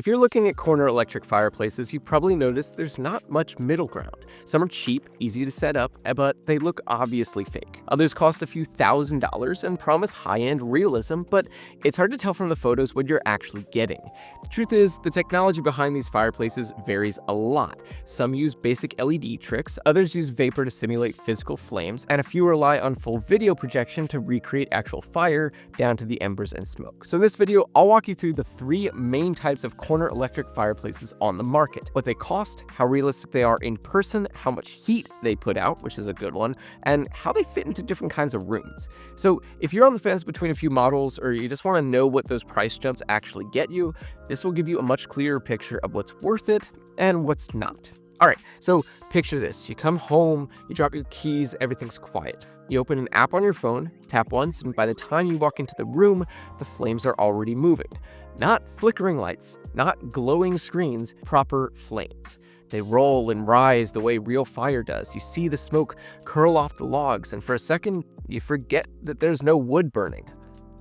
If you're looking at corner electric fireplaces, you probably noticed there's not much middle ground. Some are cheap, easy to set up, but they look obviously fake. Others cost a few $1,000s and promise high-end realism, but it's hard to tell from the photos what you're actually getting. The truth is, the technology behind these fireplaces varies a lot. Some use basic LED tricks, others use vapor to simulate physical flames, and a few rely on full video projection to recreate actual fire down to the embers and smoke. So in this video, I'll walk you through the three main types of corner electric fireplaces on the market, what they cost, how realistic they are in person, how much heat they put out, which is a good one, and how they fit into different kinds of rooms. So if you're on the fence between a few models, or you just want to know what those price jumps actually get you, this will give you a much clearer picture of what's worth it and what's not. Alright, so picture this. You come home, you drop your keys, everything's quiet. You open an app on your phone, tap once, and by the time you walk into the room, the flames are already moving. Not flickering lights, not glowing screens, proper flames. They roll and rise the way real fire does. You see the smoke curl off the logs, and for a second, you forget that there's no wood burning.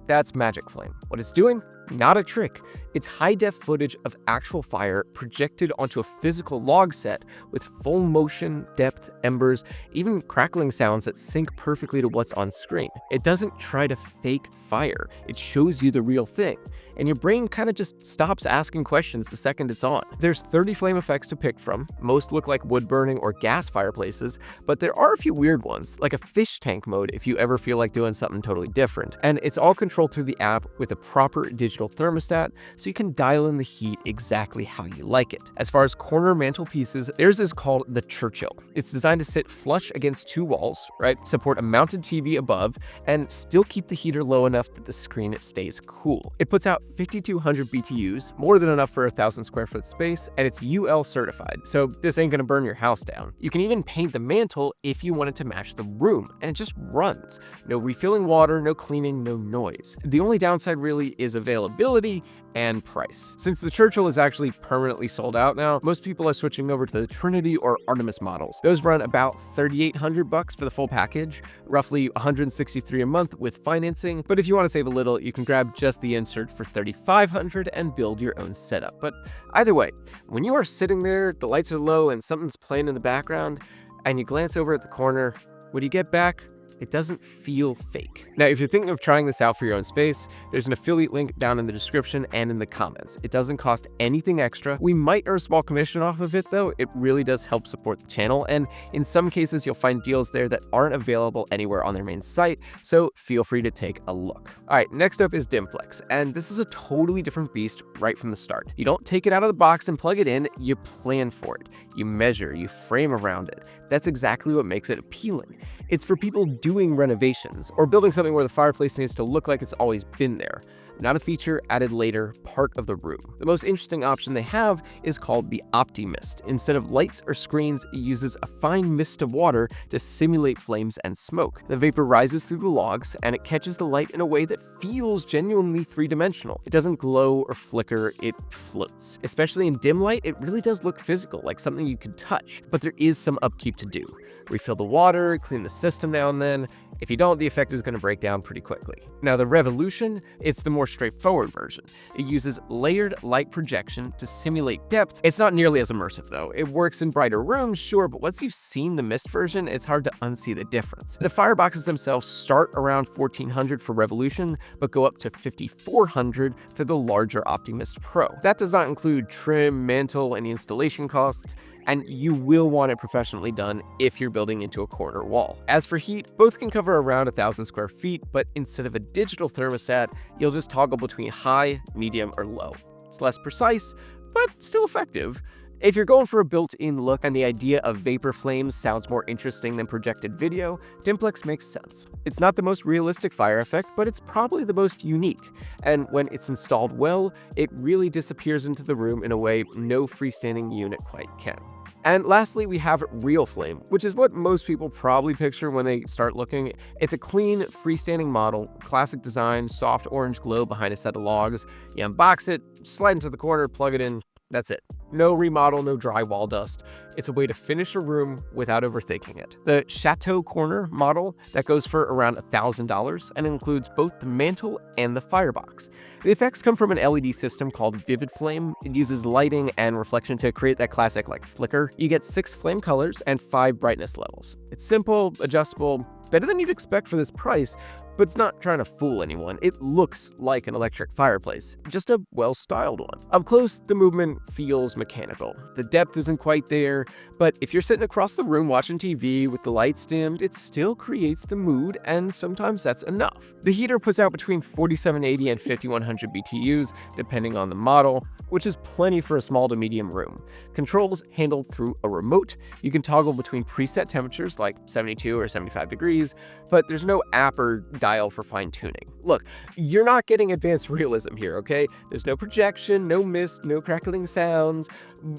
That's MagikFlame. What it's doing? Not a trick. It's high-def footage of actual fire projected onto a physical log set with full motion, depth, embers, even crackling sounds that sync perfectly to what's on screen. It doesn't try to fake fire. It shows you the real thing. And your brain kind of just stops asking questions the second it's on. There's 30 flame effects to pick from. Most look like wood burning or gas fireplaces, but there are a few weird ones, like a fish tank mode if you ever feel like doing something totally different. And it's all controlled through the app with a proper digital thermostat, so you can dial in the heat exactly how you like it. As far as corner mantelpieces, theirs is called the Churchill. It's designed to sit flush against two walls, right? Support a mounted TV above, and still keep the heater low enough that the screen stays cool. It puts out 5,200 BTUs, more than enough for a 1,000 square foot space, and it's UL certified, so this ain't gonna burn your house down. You can even paint the mantle if you want it to match the room, and it just runs. No refilling water, no cleaning, no noise. The only downside really is availability and price. Since the Churchill is actually permanently sold out now, most people are switching over to the Trinity or Artemis models. Those run about $3,800 for the full package, roughly $163 a month with financing, but if you want to save a little, you can grab just the insert for $3,500 and build your own setup. But either way, when you are sitting there, the lights are low and something's playing in the background, and you glance over at the corner, what do you get back? It doesn't feel fake. Now, if you're thinking of trying this out for your own space, there's an affiliate link down in the description and in the comments. It doesn't cost anything extra. We might earn a small commission off of it though. It really does help support the channel, and in some cases you'll find deals there that aren't available anywhere on their main site, so feel free to take a look. Alright, next up is Dimplex, and this is a totally different beast right from the start. You don't take it out of the box and plug it in, you plan for it. You measure, you frame around it. That's exactly what makes it appealing. It's for people doing renovations, or building something where the fireplace needs to look like it's always been there. Not a feature added later, part of the room. The most interesting option they have is called the OptiMist. Instead of lights or screens, it uses a fine mist of water to simulate flames and smoke. The vapor rises through the logs, and it catches the light in a way that feels genuinely three-dimensional. It doesn't glow or flicker, it floats. Especially in dim light, it really does look physical, like something you could touch, but there is some upkeep to do. Refill the water, clean the system now and then. If you don't, the effect is going to break down pretty quickly. Now the Revolution, it's the more straightforward version. It uses layered light projection to simulate depth. It's not nearly as immersive though. It works in brighter rooms, sure, but once you've seen the Mist version, it's hard to unsee the difference. The fireboxes themselves start around $1,400 for Revolution, but go up to $5,400 for the larger OptiMist Pro. That does not include trim, mantle, and installation costs, and you will want it professionally done if you're building into a corner wall. As for heat, both can cover around 1,000 square feet, but instead of a digital thermostat, you'll just toggle between high, medium, or low. It's less precise, but still effective. If you're going for a built-in look and the idea of vapor flames sounds more interesting than projected video, Dimplex makes sense. It's not the most realistic fire effect, but it's probably the most unique. And when it's installed well, it really disappears into the room in a way no freestanding unit quite can. And lastly, we have RealFlame, which is what most people probably picture when they start looking. It's a clean, freestanding model, classic design, soft orange glow behind a set of logs. You unbox it, slide into the corner, plug it in, That's it. No remodel, no drywall dust. It's a way to finish a room without overthinking it. The Chateau Corner model that goes for around $1,000 and includes both the mantle and the firebox. The effects come from an LED system called RealFlame. It uses lighting and reflection to create that classic flicker. You get 6 flame colors and 5 brightness levels. It's simple, adjustable, better than you'd expect for this price, but it's not trying to fool anyone. It looks like an electric fireplace, just a well-styled one. Up close, the movement feels mechanical. The depth isn't quite there, but if you're sitting across the room watching TV with the lights dimmed, it still creates the mood, and sometimes that's enough. The heater puts out between 4780 and 5100 BTUs, depending on the model, which is plenty for a small to medium room. Controls handled through a remote. You can toggle between preset temperatures like 72 or 75 degrees, but there's no app or dial for fine-tuning. Look, you're not getting advanced realism here, okay? There's no projection, no mist, no crackling sounds.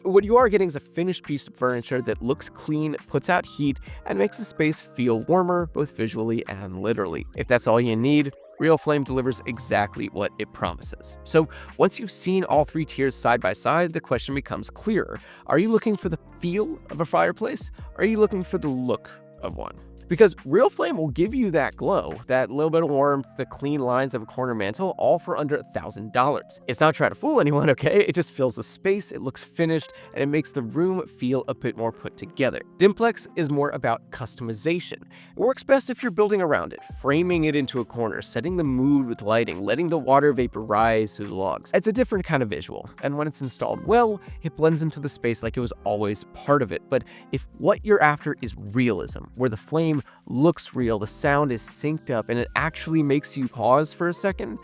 What you are getting is a finished piece of furniture that looks clean, puts out heat, and makes the space feel warmer, both visually and literally. If that's all you need, RealFlame delivers exactly what it promises. So once you've seen all 3 tiers side by side, the question becomes clearer. Are you looking for the feel of a fireplace? Or are you looking for the look of one? Because RealFlame will give you that glow, that little bit of warmth, the clean lines of a corner mantle, all for under $1,000. It's not trying to fool anyone, okay? It just fills the space, it looks finished, and it makes the room feel a bit more put together. Dimplex is more about customization. It works best if you're building around it, framing it into a corner, setting the mood with lighting, letting the water vapor rise through the logs. It's a different kind of visual, and when it's installed well, it blends into the space like it was always part of it. But if what you're after is realism, where the flame looks real, the sound is synced up, and it actually makes you pause for a second,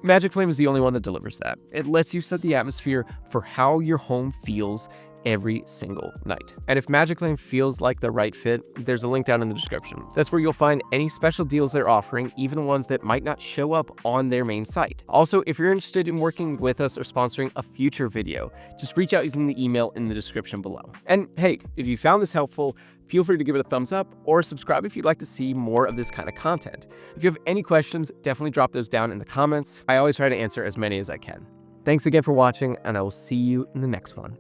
MagikFlame is the only one that delivers that. It lets you set the atmosphere for how your home feels every single night. And if MagikFlame feels like the right fit, there's a link down in the description. That's where you'll find any special deals they're offering, even ones that might not show up on their main site. Also, if you're interested in working with us or sponsoring a future video, just reach out using the email in the description below. And hey, if you found this helpful, feel free to give it a thumbs up or subscribe if you'd like to see more of this kind of content. If you have any questions, definitely drop those down in the comments. I always try to answer as many as I can. Thanks again for watching, and I will see you in the next one.